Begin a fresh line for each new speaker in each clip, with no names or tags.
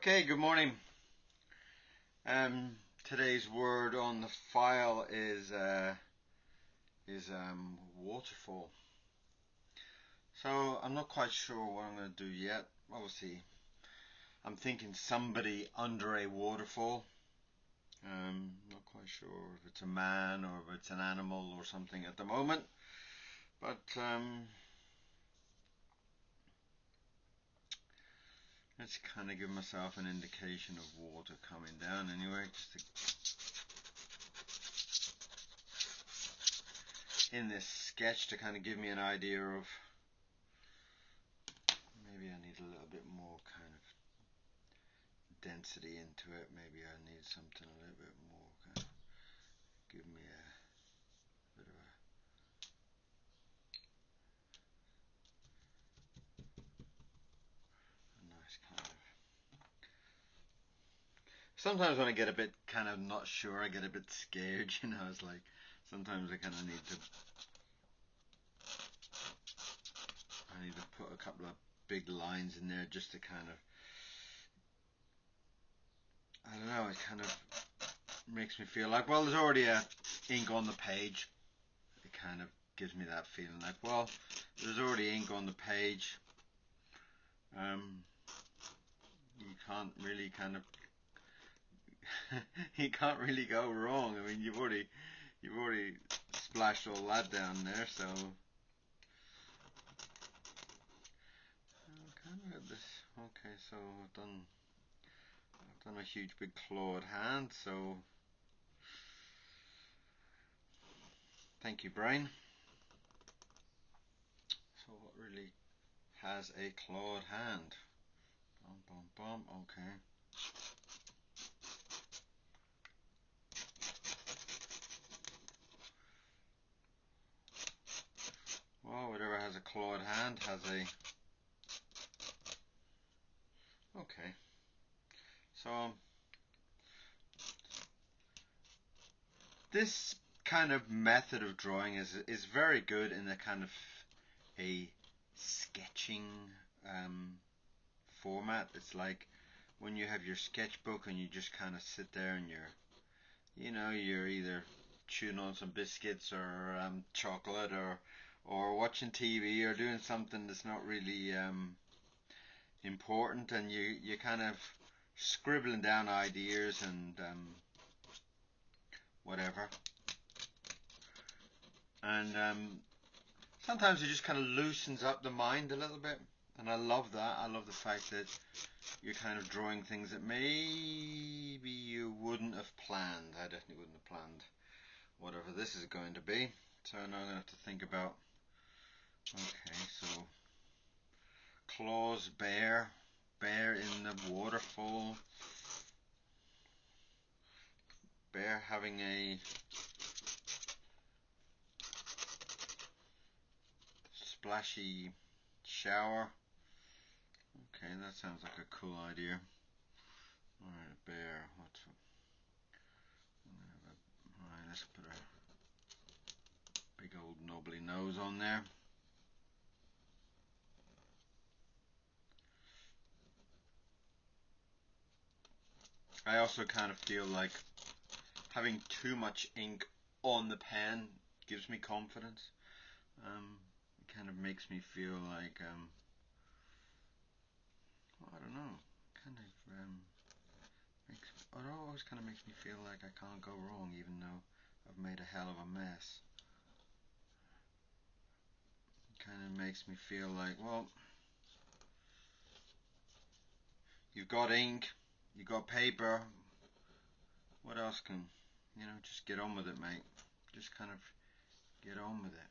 Okay, good morning. Today's word on the file is waterfall. So I'm not quite sure what I'm going to do yet. Obviously, I'm thinking somebody under a waterfall. Not quite sure if it's a man or if it's an animal or something at the moment. But let's kind of give myself an indication of water coming down anyway, just in this sketch to kind of give me an idea of maybe I need a little bit more kind of density into it. Maybe I need something a little bit more kind of give me a bit of a nice kind of. Sometimes when I get a bit kind of not sure, I get a bit scared, it's like sometimes I kind of need to put a couple of big lines in there just to kind of, I don't know, it kind of makes me feel like, well, there's already a ink on the page. It kind of gives me that feeling like, well, there's already ink on the page. You can't really kind of you can't really go wrong. I mean, you've already splashed all that down there, so kind of this. Okay, so I've done a huge big clawed hand. So thank you, brain. So what really has a clawed hand? Bum bum bum. Okay. Well, whatever has a clawed hand has a. Okay. So this kind of method of drawing is very good in a kind of a sketching format. It's like when you have your sketchbook and you just kind of sit there and you're either chewing on some biscuits or chocolate or watching TV or doing something that's not really important, and you kind of scribbling down ideas and whatever. And sometimes it just kind of loosens up the mind a little bit, and I love that. I love the fact that you're kind of drawing things that maybe you wouldn't have planned. I definitely wouldn't have planned whatever this is going to be. So now I'm going to have to think about, okay, so claws, bear in the waterfall, bear having a splashy shower. Okay, that sounds like a cool idea. Alright, bear. Alright, let's put a big old knobbly nose on there. I also kind of feel like having too much ink on the pen gives me confidence. It kind of makes me feel like, I don't know, kind of it always kind of makes me feel like I can't go wrong, even though I've made a hell of a mess. It kind of makes me feel like, well, you've got ink, you've got paper, what else can, just get on with it, mate. Just kind of get on with it.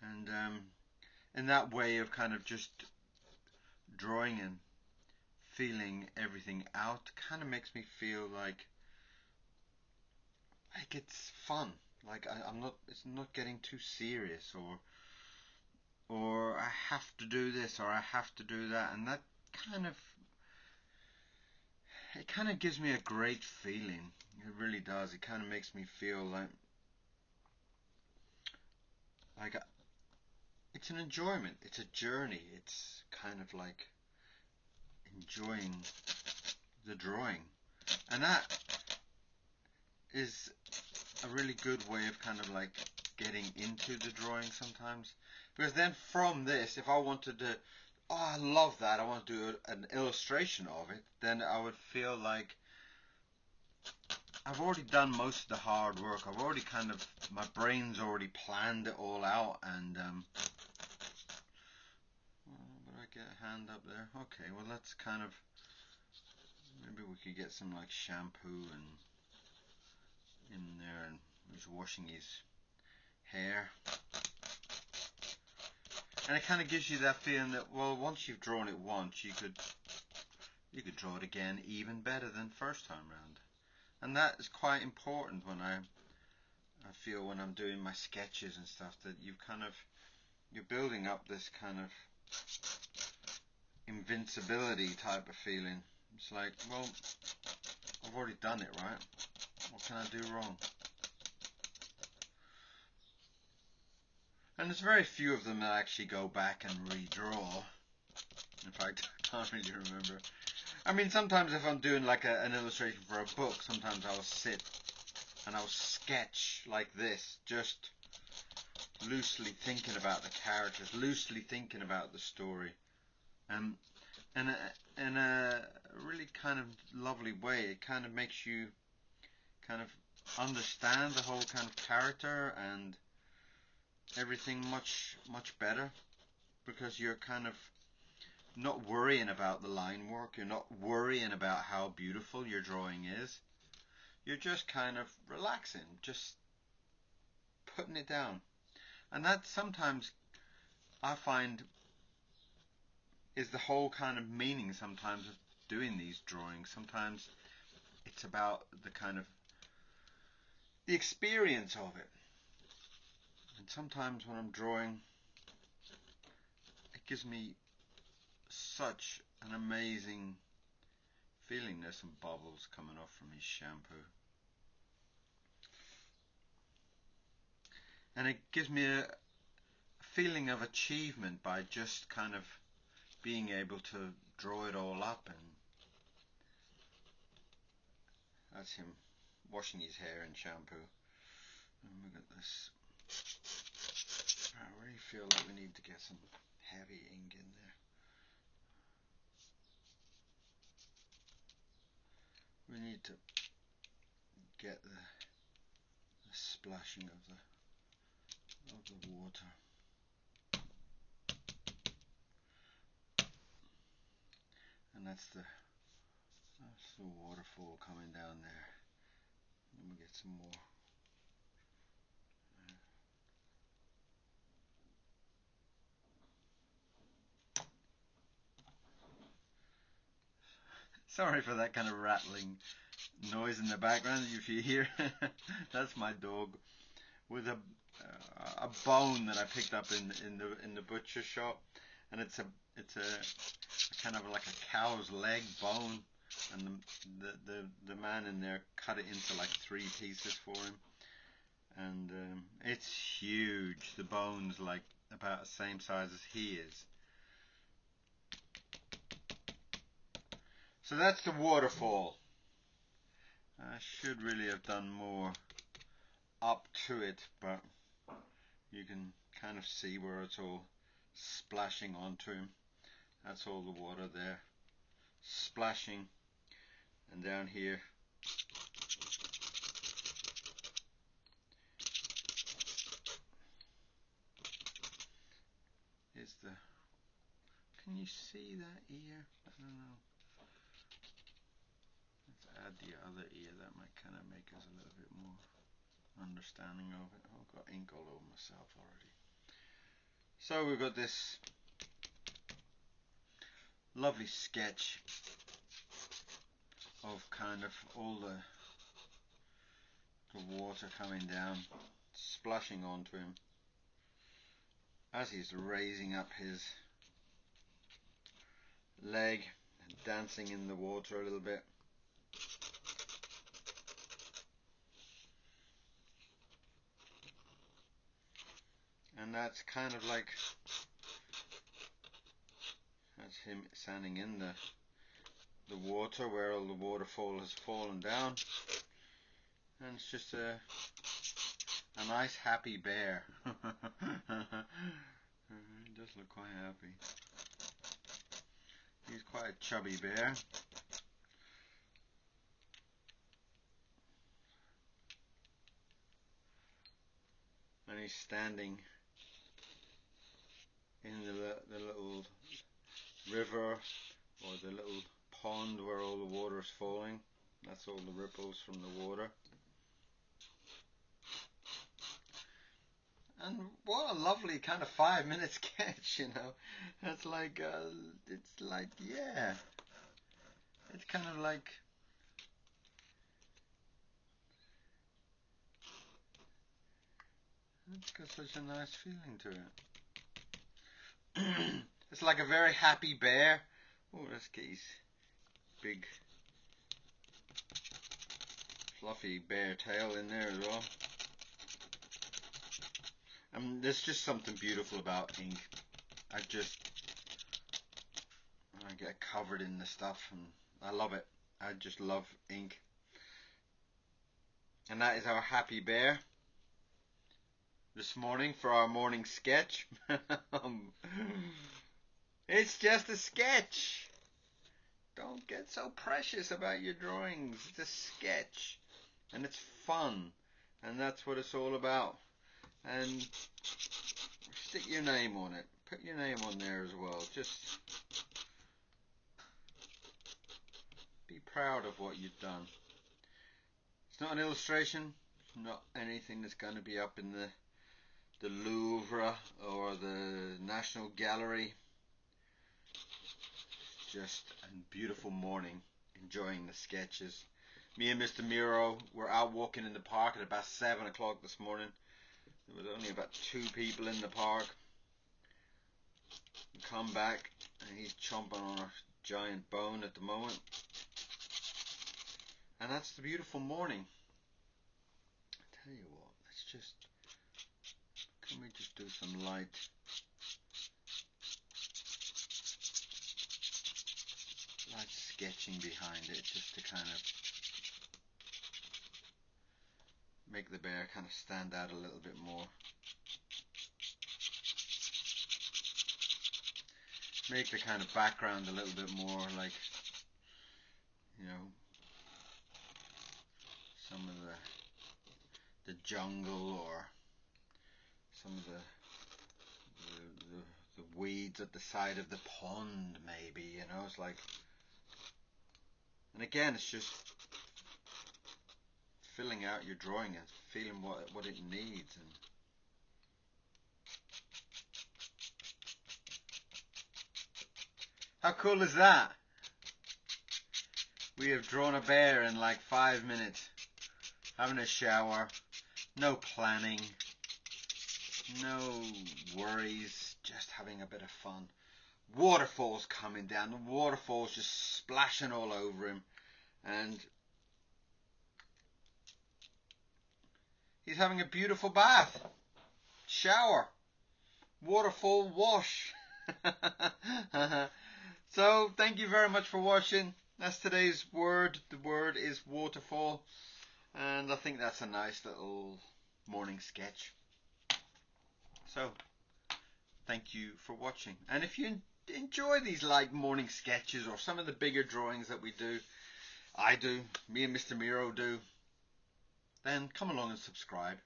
And in that way of kind of just drawing and feeling everything out kind of makes me feel like it's fun. Like I'm not, it's not getting too serious or I have to do this or I have to do that, and that kind of it kind of gives me a great feeling. It really does. It kind of makes me feel like it's an enjoyment. It's a journey. It's kind of like enjoying the drawing. And that is a really good way of kind of like getting into the drawing sometimes. Because then from this, if I wanted to, oh, I love that, I want to do an illustration of it, then I would feel like I've already done most of the hard work. I've already kind of, my brain's already planned it all out, and but I get a hand up there. Okay, well that's kind of, maybe we could get some like shampoo and in there, and he's washing his hair. And it kind of gives you that feeling that, well, once you've drawn it once, you could draw it again even better than first time round. And that is quite important when I feel when I'm doing my sketches and stuff, that you're building up this kind of invincibility type of feeling. It's like, well, I've already done it, right? What can I do wrong? And there's very few of them that actually go back and redraw. In fact, I can't really remember. I mean, sometimes if I'm doing like an illustration for a book, sometimes I'll sit and I'll sketch like this, just loosely thinking about the characters, loosely thinking about the story, and in a really kind of lovely way. It kind of makes you kind of understand the whole kind of character and everything much better, because you're kind of not worrying about the line work, you're not worrying about how beautiful your drawing is. You're just kind of relaxing, just putting it down. And that sometimes I find is the whole kind of meaning sometimes of doing these drawings. Sometimes it's about the kind of the experience of it. And sometimes when I'm drawing, it gives me such an amazing feeling. There's some bubbles coming off from his shampoo. And it gives me a feeling of achievement by just kind of being able to draw it all up. And that's him washing his hair in shampoo. And look at this. I really feel like we need to get some heavy ink in there. We need to get the splashing of the water. And that's the waterfall coming down there. Let me get some more. Sorry for that kind of rattling noise in the background. If you hear, that's my dog with a bone that I picked up in the butcher shop, and it's a kind of like a cow's leg bone, and the man in there cut it into like 3 pieces for him, and it's huge. The bone's like about the same size as he is. So that's the waterfall. I should really have done more up to it, but you can kind of see where it's all splashing onto him. That's all the water there splashing, and down here is the, can you see that ear? I don't know. Let's add the other ear. That might kind of make us a little bit more understanding of it. Oh, I've got ink all over myself already. So we've got this lovely sketch of kind of all the water coming down, splashing onto him as he's raising up his leg and dancing in the water a little bit. And that's kind of like, that's him standing in the the water where all the waterfall has fallen down, and it's just a nice happy bear. He does look quite happy. He's quite a chubby bear. And he's standing in the little river or the little pond where all the water is falling. That's all the ripples from the water. And what a lovely kind of 5-minute sketch, you know. It's like, yeah. It's kind of like, it's got such a nice feeling to it. It's like a very happy bear. Oh, that's Keith's big fluffy bear tail in there as well. There's just something beautiful about ink. I get covered in the stuff and I love it. I just love ink. And that is our happy bear this morning for our morning sketch. It's just a sketch. Don't get so precious about your drawings. It's a sketch and it's fun, and that's what it's all about. And stick your name on it. Put your name on there as well. Just be proud of what you've done. It's not an illustration. It's not anything that's going to be up in the Louvre or the National Gallery. It's just a beautiful morning, enjoying the sketches. Me and Mr. Miro were out walking in the park at about 7 o'clock this morning. There was only about 2 people in the park. We come back and he's chomping on a giant bone at the moment. And that's the beautiful morning. I tell you what, can we just do some light sketching behind it, just to kind of make the bear kind of stand out a little bit more. Make the kind of background a little bit more like, you know, some of the jungle or some of the weeds at the side of the pond, maybe, you know. It's like, and again, it's just filling out your drawing and feeling what it needs. And how cool is that? We have drawn a bear in like 5 minutes, having a shower, no planning, no worries, just having a bit of fun. Waterfall's coming down, the waterfall's just splashing all over him, and he's having a beautiful bath, shower, waterfall wash. So thank you very much for watching. That's today's word. The word is waterfall, and I think that's a nice little morning sketch. So thank you for watching, and if you enjoy these light morning sketches or some of the bigger drawings that we do, I do, me and Mr. Miro do, then come along and subscribe.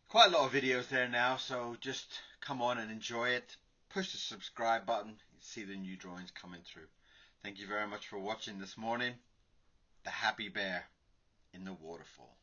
Quite a lot of videos there now, so just come on and enjoy it. Push the subscribe button, you see the new drawings coming through. Thank you very much for watching this morning. The happy bear in the waterfall.